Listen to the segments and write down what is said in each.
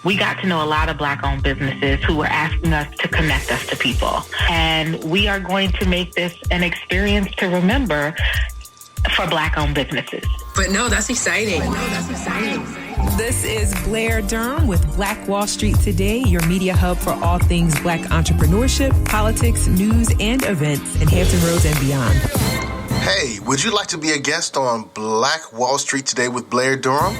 we got to know a lot of Black-owned businesses who were asking us to connect us to people. And we are going to make this an experience to remember for Black-owned businesses. But no, that's exciting. This is Blair Durham with Black Wall Street Today, your media hub for all things Black entrepreneurship, politics, news, and events in Hampton Roads and beyond. Hey, would you like to be a guest on Black Wall Street Today with Blair Durham?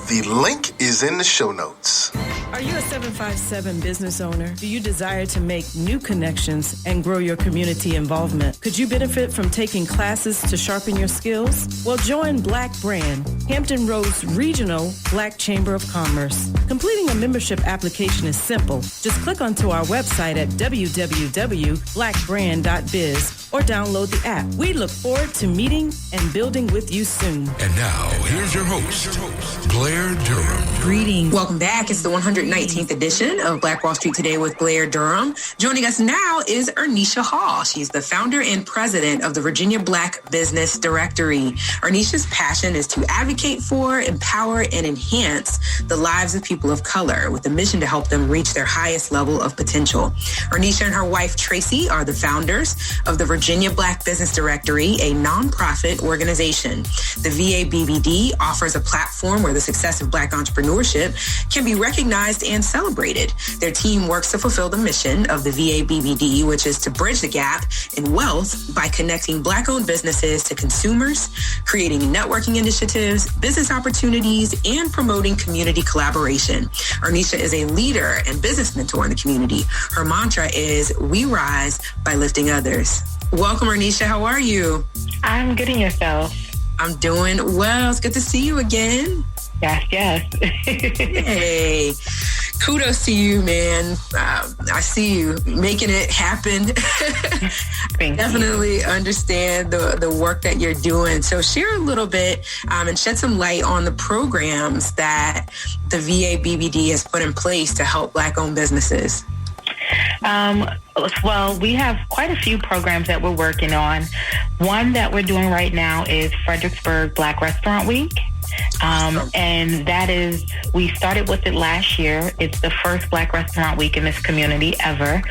The link is in the show notes. Are you a 757 business owner? Do you desire to make new connections and grow your community involvement? Could you benefit from taking classes to sharpen your skills? Well, join Black Brand, Hampton Roads Regional Black Chamber of Commerce. Completing a membership application is simple. Just click onto our website at www.blackbrand.biz or download the app. We look forward to meeting and building with you soon. And now, here's your host, Blair Durham. Greetings. Welcome back. It's the 119th edition of Black Wall Street Today with Blair Durham. Joining us now is Ernisha Hall. She's the founder and president of the Virginia Black Business Directory. Ernisha's passion is to advocate for, empower, and enhance the lives of people of color with a mission to help them reach their highest level of potential. Ernisha and her wife, Tracy, are the founders of the Virginia Black Business Directory, a nonprofit organization. The VABBD offers a platform where the success of Black entrepreneurship can be recognized and celebrated. Their team works to fulfill the mission of the VABBD, which is to bridge the gap in wealth by connecting Black-owned businesses to consumers, creating networking initiatives, business opportunities, and promoting community collaboration. Ernisha is a leader and business mentor in the community. Her mantra is, "We rise by lifting others." Welcome, Ernisha. How are you? I'm good, and yourself? I'm doing well. It's good to see you again. Yes. Hey, kudos to you, man. I see you making it happen. Definitely understand the work that you're doing. So share a little bit and shed some light on the programs that the VABBD has put in place to help Black-owned businesses. Well, we have quite a few programs that we're working on. One that we're doing right now is Fredericksburg Black Restaurant Week. And that is, we started with it last year. It's the first Black Restaurant Week in this community ever.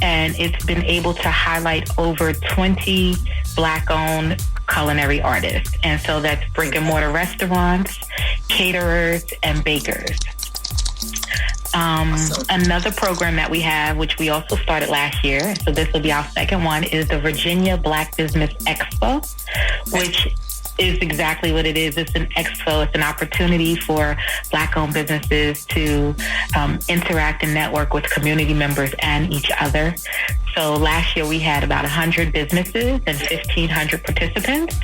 And it's been able to highlight over 20 Black-owned culinary artists. And so that's brick and mortar restaurants, caterers, and bakers. Another program that we have, which we also started last year, so this will be our second one, is the Virginia Black Business Expo, which is exactly what it is. It's an expo. It's an opportunity for Black-owned businesses to interact and network with community members and each other. So last year we had about 100 businesses and 1,500 participants.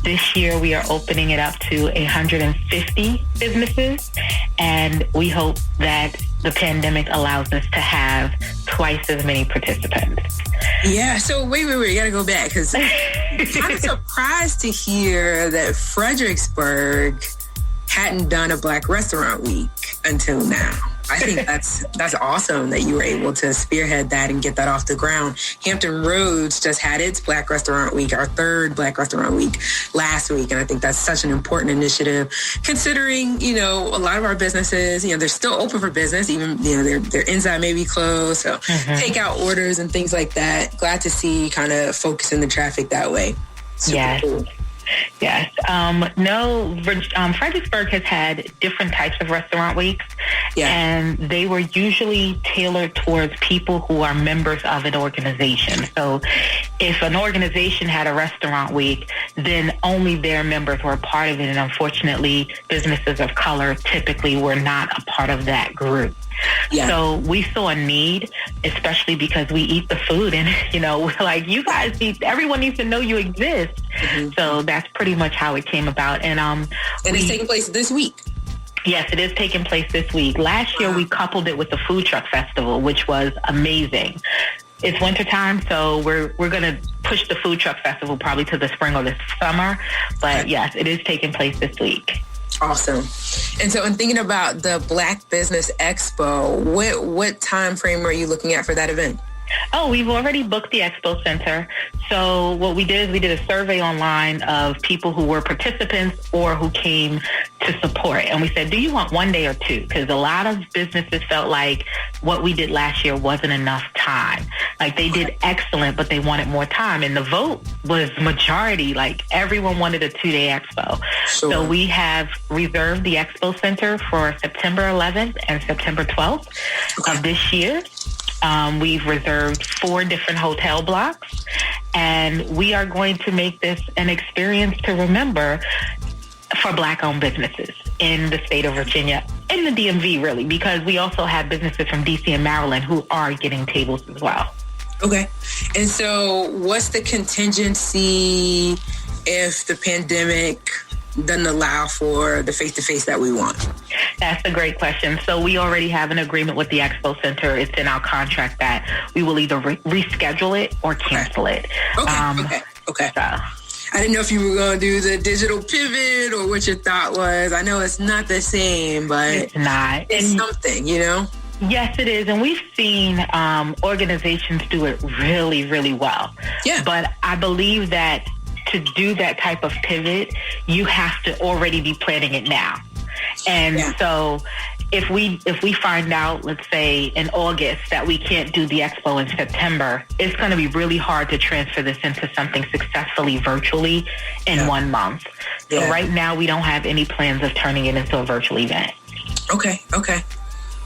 This year we are opening it up to 150 businesses, and we hope that the pandemic allows us to have twice as many participants. Yeah, so wait, you gotta go back, because I'm kind of surprised to hear that Fredericksburg hadn't done a Black Restaurant Week until now. I think that's awesome that you were able to spearhead that and get that off the ground. Hampton Roads just had its Black Restaurant Week, our third Black Restaurant Week last week. And I think that's such an important initiative, considering, a lot of our businesses, they're still open for business, even, their inside may be closed. So takeout orders and things like that. Glad to see kind of focusing the traffic that way. Super cool. Yes. Fredericksburg has had different types of restaurant weeks, and they were usually tailored towards people who are members of an organization. So if an organization had a restaurant week, then only their members were a part of it. And unfortunately, businesses of color typically were not a part of that group. Yeah. So we saw a need, especially because we eat the food, and we're like, you guys everyone needs to know you exist. So that's pretty much how it came about. And it's taking place this week. Yes, it is taking place this week. Last year we coupled it with the food truck festival, which was amazing. It's wintertime, so we're going to push the food truck festival probably to the spring or the summer. But yes, it is taking place this week. Awesome. And so in thinking about the Black Business Expo, what time frame are you looking at for that event? Oh, we've already booked the Expo Center. So what we did is we did a survey online of people who were participants or who came to support. And we said, do you want 1 day or 2? Because a lot of businesses felt like what we did last year wasn't enough time. Like they did excellent, but they wanted more time. And the vote was majority. Like everyone wanted a 2-day Expo. Sure. So we have reserved the Expo Center for September 11th and September 12th of this year. We've reserved 4 different hotel blocks, and we are going to make this an experience to remember for Black-owned businesses in the state of Virginia, in the DMV, really, because we also have businesses from D.C. and Maryland who are getting tables as well. Okay. And so what's the contingency if the pandemic doesn't allow for the face-to-face that we want? That's a great question. So we already have an agreement with the Expo Center. It's in our contract that we will either reschedule it or cancel it. Okay. So. I didn't know if you were going to do the digital pivot or what your thought was. I know it's not the same, but it's not. It's something, you know? Yes, it is. And we've seen organizations do it really, really well. Yeah. But I believe that to do that type of pivot, you have to already be planning it now. And so if we find out, let's say in August, that we can't do the Expo in September, it's going to be really hard to transfer this into something successfully virtually in 1 month. So right now we don't have any plans of turning it into a virtual event. Okay.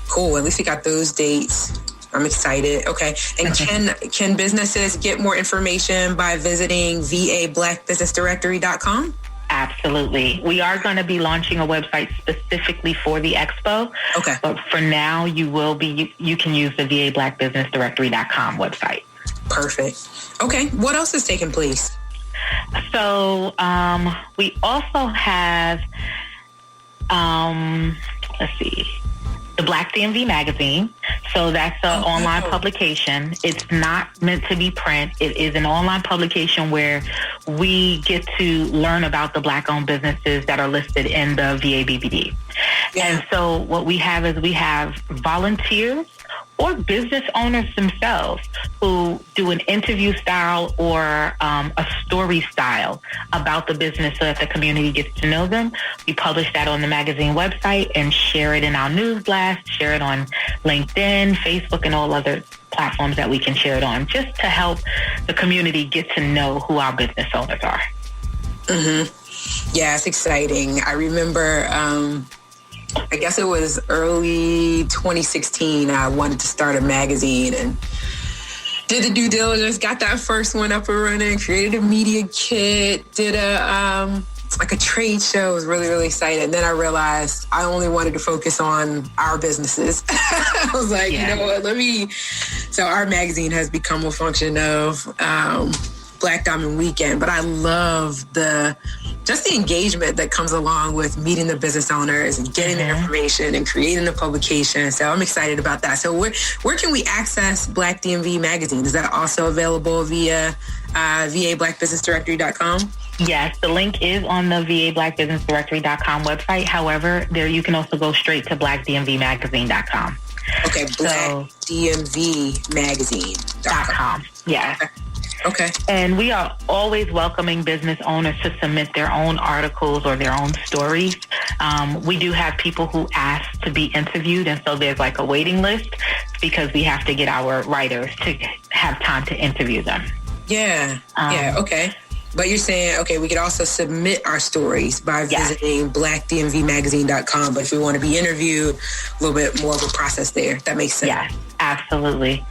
Cool. At least we got those dates. I'm excited. Okay. And can businesses get more information by visiting VABlackBusinessDirectory.com? Absolutely. We are going to be launching a website specifically for the Expo. Okay. But for now, you can use the VABlackBusinessDirectory.com website. Perfect. Okay. What else is taking place? So we also have, let's see, the Black DMV magazine. So that's an online publication. It's not meant to be print. It is an online publication where we get to learn about the Black-owned businesses that are listed in the VABBD. Yeah. And so what we have is we have volunteers or business owners themselves who do an interview style or a story style about the business so that the community gets to know them. We publish that on the magazine website and share it in our news blast, share it on LinkedIn, Facebook, and all other platforms that we can share it on, just to help the community get to know who our business owners are. Mm-hmm. Yeah, it's exciting. I remember, I guess it was early 2016, I wanted to start a magazine and did the due diligence, got that first one up and running, created a media kit, did a trade show. Was really, really excited. And then I realized I only wanted to focus on our businesses. I was like, you know what, so our magazine has become a function of Black Diamond Weekend, but I love the engagement that comes along with meeting the business owners and getting the information and creating the publication. So I'm excited about that. So where can we access Black DMV magazine? Is that also available via VABlackBusinessDirectory.com? Yes, the link is on the VABlackBusinessDirectory.com website. However, there you can also go straight to BlackDMVMagazine.com. Okay, BlackDMVMagazine.com. Yes. Okay. And we are always welcoming business owners to submit their own articles or their own stories. We do have people who ask to be interviewed, and so there's like a waiting list because we have to get our writers to have time to interview them. Yeah. Okay. But you're saying, okay, we could also submit our stories by visiting BlackDMVMagazine.com. But if we want to be interviewed, a little bit more of a process there. That makes sense. Yes, absolutely.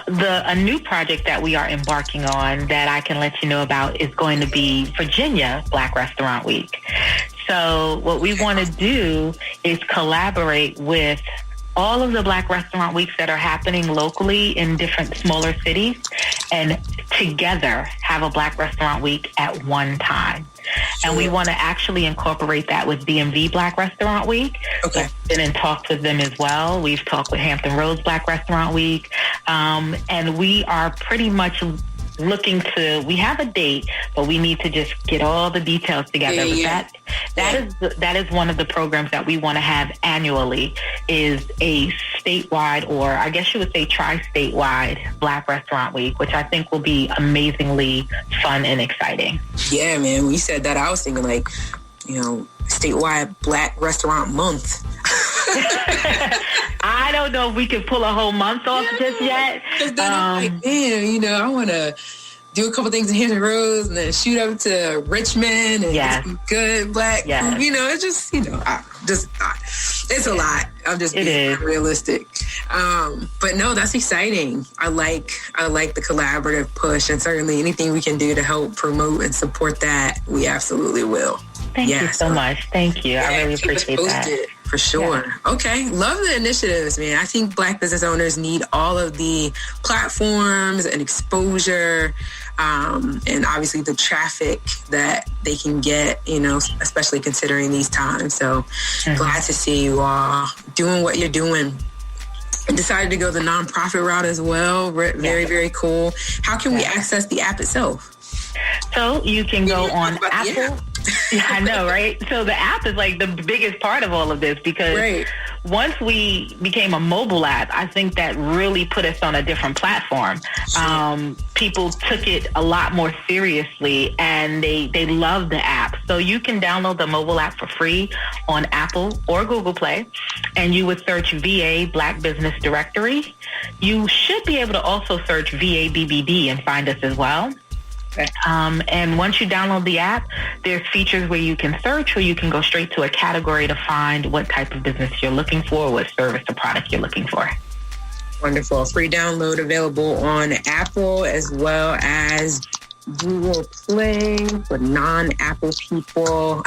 A new project that we are embarking on that I can let you know about is going to be Virginia Black Restaurant Week. So what we want to do is collaborate with all of the Black Restaurant Weeks that are happening locally in different smaller cities and together have a Black Restaurant Week at one time. And we want to actually incorporate that with DMV Black Restaurant Week. Okay. We've been in talks with them as well. We've talked with Hampton Roads Black Restaurant Week. And we are pretty much we have a date, but we need to just get all the details together. That is one of the programs that we want to have annually, is a statewide, or I guess you would say tri-statewide Black Restaurant Week, which I think will be amazingly fun and exciting. Yeah, man. When you said that, I was thinking like, statewide Black Restaurant Month. I don't know if we can pull a whole month off just yet. Because then I'm like, damn, I want to do a couple things in Hampton Roads and then shoot up to Richmond and get some good Black food. It's just, it's a lot. I'm just being realistic. But no, that's exciting. I like the collaborative push, and certainly anything we can do to help promote and support that, we absolutely will. Thank you so much. Thank you. I really appreciate that. For sure. Yeah. Okay. Love the initiatives, man. I think Black business owners need all of the platforms and exposure, and obviously the traffic that they can get, especially considering these times. So glad to see you all doing what you're doing. And decided to go the nonprofit route as well. Very, very cool. How can we access the app itself? So you can go on Apple. Yeah, I know, right? So the app is like the biggest part of all of this, because once we became a mobile app, I think that really put us on a different platform. People took it a lot more seriously, and they love the app. So you can download the mobile app for free on Apple or Google Play, and you would search VA Black Business Directory. You should be able to also search VA BBD and find us as well. And once you download the app, there's features where you can search, or you can go straight to a category to find what type of business you're looking for, what service or product you're looking for. Wonderful. Free download available on Apple as well as Google Play for non-Apple people.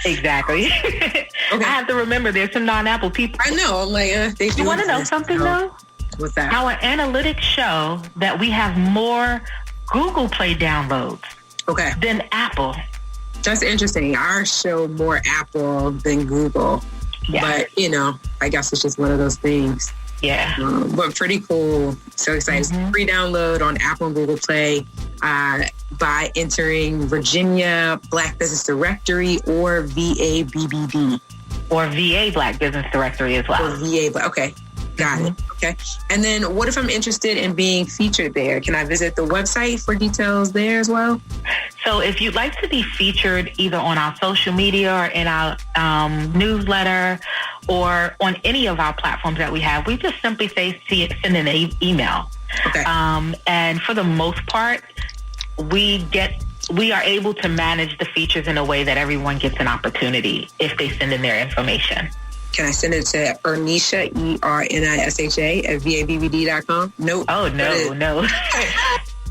Exactly. Okay. I have to remember there's some non-Apple people. I know. I'm like, you want to know something though? What's that? Our analytics show that we have more Google Play downloads than Apple. That's interesting. Ours show more Apple than Google. Yeah. But, I guess it's just one of those things. Yeah. But pretty cool. So excited. Free download on Apple and Google Play by entering Virginia Black Business Directory or VA BBD. Or VA Black Business Directory as well. Or VA Black. Okay. Got it. Okay. And then what if I'm interested in being featured there? Can I visit the website for details there as well? So if you'd like to be featured either on our social media or in our newsletter or on any of our platforms that we have, we just simply say send an email. Okay. And for the most part, we are able to manage the features in a way that everyone gets an opportunity if they send in their information. Can I send it to Ernisha, ERNISHA at VABBD.com? Nope. Oh, no.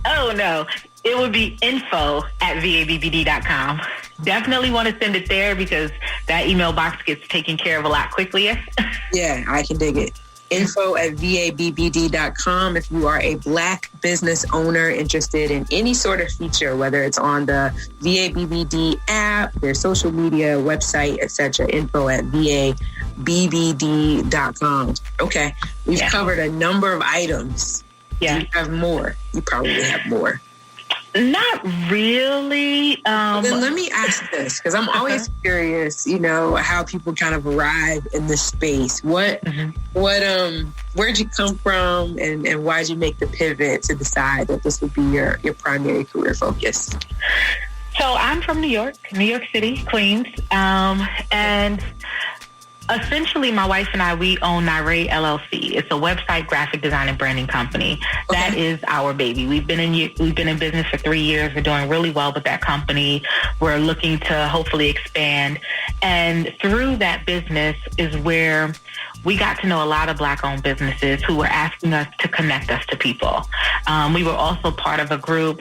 Oh, no. It would be info at VABBD.com. Definitely want to send it there because that email box gets taken care of a lot quicker. Yeah, I can dig it. Info at VABBD.com if you are a Black business owner interested in any sort of feature, whether it's on the VABBD app, their social media, website, etc. Info at VABBD.com. Okay. We've covered a number of items. Yeah. Do you have more? You probably have more. Not really. Then let me ask this, because I'm always curious, how people kind of arrive in this space. Where'd you come from, and why'd you make the pivot to decide that this would be your primary career focus? So I'm from New York City, Queens, and essentially, my wife and I, we own Nire LLC. It's a website graphic design and branding company. Okay. That is our baby. We've been in business for 3 years. We're doing really well with that company. We're looking to hopefully expand. And through that business is where we got to know a lot of Black-owned businesses who were asking us to connect us to people. We were also part of a group.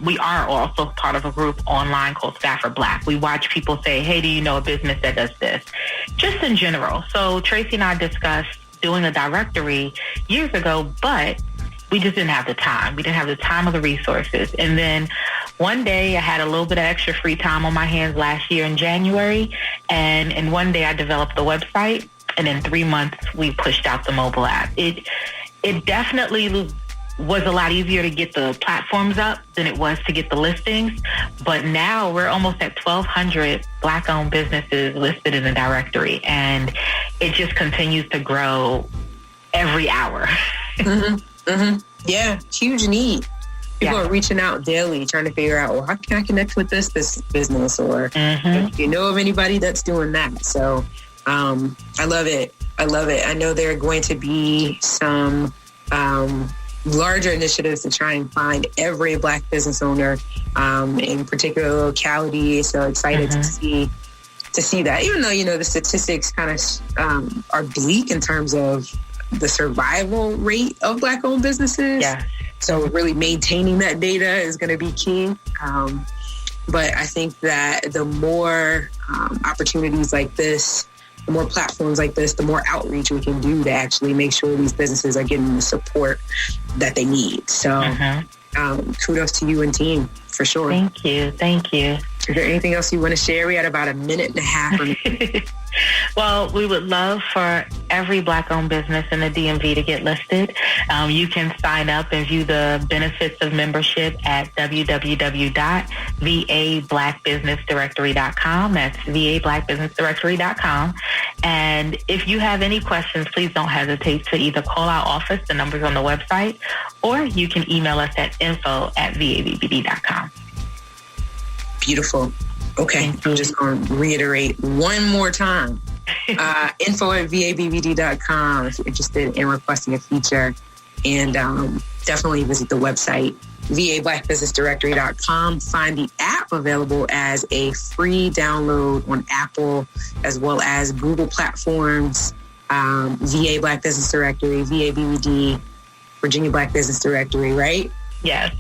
We are also part of a group online called Staff Are Black. We watch people say, hey, do you know a business that does this? Just in general. So Tracy and I discussed doing a directory years ago, but we just didn't have the time. We didn't have the time or the resources. And then one day I had a little bit of extra free time on my hands last year in January. And in one day I developed the website. And in 3 months, we pushed out the mobile app. It definitely was a lot easier to get the platforms up than it was to get the listings. But now we're almost at 1,200 Black-owned businesses listed in the directory, and it just continues to grow every hour. Yeah, huge need. People are reaching out daily, trying to figure out, well, how can I connect with this business? Or if you know of anybody that's doing that. So I love it. I know there are going to be some larger initiatives to try and find every Black business owner in particular locality. So excited to see that, even though, the statistics kind of are bleak in terms of the survival rate of Black-owned businesses. Yeah. So really maintaining that data is going to be key. But I think that the more opportunities like this, the more platforms like this, the more outreach we can do to actually make sure these businesses are getting the support that they need. So kudos to you and team, for sure. Thank you. Is there anything else you want to share? We had about a minute and a half. Well, we would love for every Black-owned business in the DMV to get listed. You can sign up and view the benefits of membership at www.vablackbusinessdirectory.com. That's vablackbusinessdirectory.com. And if you have any questions, please don't hesitate to either call our office, the number's on the website, or you can email us at info@vabbd.com. Beautiful. Okay, I'm just going to reiterate one more time. info@vabbd.com if you're interested in requesting a feature. And definitely visit the website, vablackbusinessdirectory.com. Find the app available as a free download on Apple as well as Google platforms, VA Black Business Directory, VABBD, Virginia Black Business Directory, right? Yes.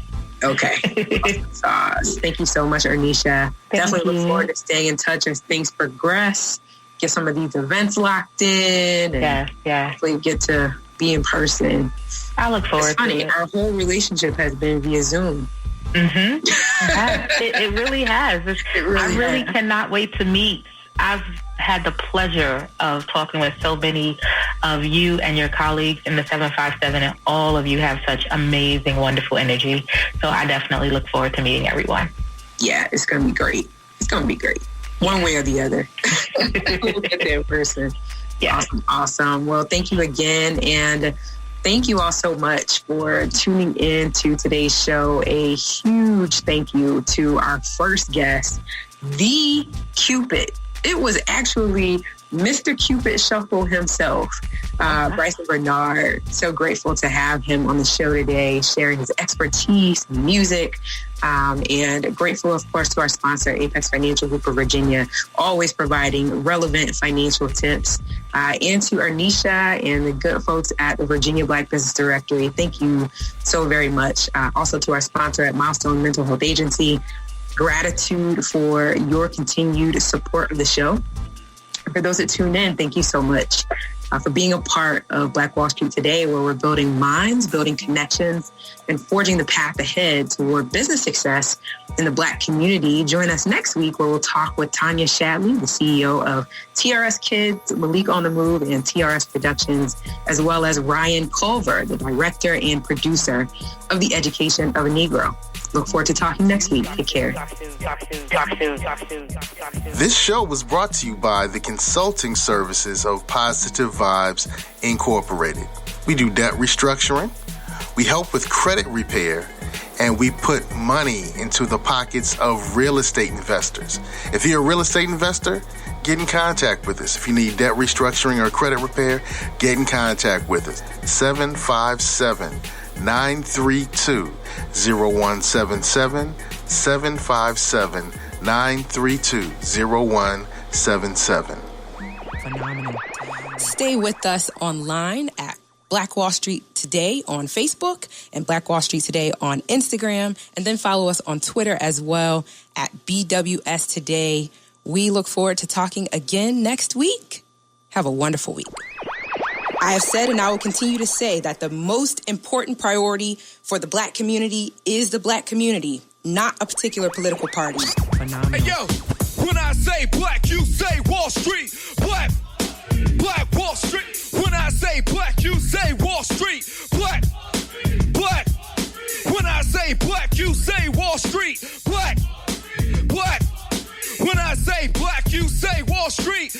Okay. Thank you so much, Ernisha. Definitely look forward to staying in touch as things progress. Get some of these events locked in. And hopefully get to be in person. I look forward to it. Our whole relationship has been via Zoom. It really has. I really cannot wait to meet. I've had the pleasure of talking with so many of you and your colleagues in the 757, and all of you have such amazing, wonderful energy. So I definitely look forward to meeting everyone. Yeah, it's going to be great. One way or the other. We'll get there in person. Yeah. Awesome. Well, thank you again. And thank you all so much for tuning in to today's show. A huge thank you to our first guest, the Cupid. It was actually Mr. Cupid Shuffle himself, Bryson Bernard. So grateful to have him on the show today, sharing his expertise, music, and grateful, of course, to our sponsor, Apex Financial Group of Virginia, always providing relevant financial tips, and to Ernisha and the good folks at the Virginia Black Business Directory. Thank you so very much. Also to our sponsor at Milestone Mental Health Agency. Gratitude for your continued support of the show. For those that tune in, thank you so much for being a part of Black Wall Street today, where we're building minds, building connections, and forging the path ahead toward business success in the Black community. Join us next week, where we'll talk with Tanya Shadley, the CEO of TRS Kids, Malik on the Move, and TRS Productions, as well as Ryan Culver, the director and producer of The Education of a Negro. Look forward to talking next week. Take care. This show was brought to you by the consulting services of Positive Vibes Incorporated. We do debt restructuring, we help with credit repair, and we put money into the pockets of real estate investors. If you're a real estate investor, get in contact with us. If you need debt restructuring or credit repair, get in contact with us. 757-932-0177, 757-932-0177. Phenomenal. Stay with us online at Black Wall Street Today on Facebook and Black Wall Street Today on Instagram, and then follow us on Twitter as well at BWS Today. We look forward to talking again next week. Have a wonderful week. I have said, and I will continue to say, that the most important priority for the Black community is the Black community, not a particular political party. Phenomenal. Hey, yo, when I say Black, you say Wall Street. Black Wall Street. When I say Black, you say Wall Street. Black. say black, you say Wall Street. Black. When I say black, you say Wall Street.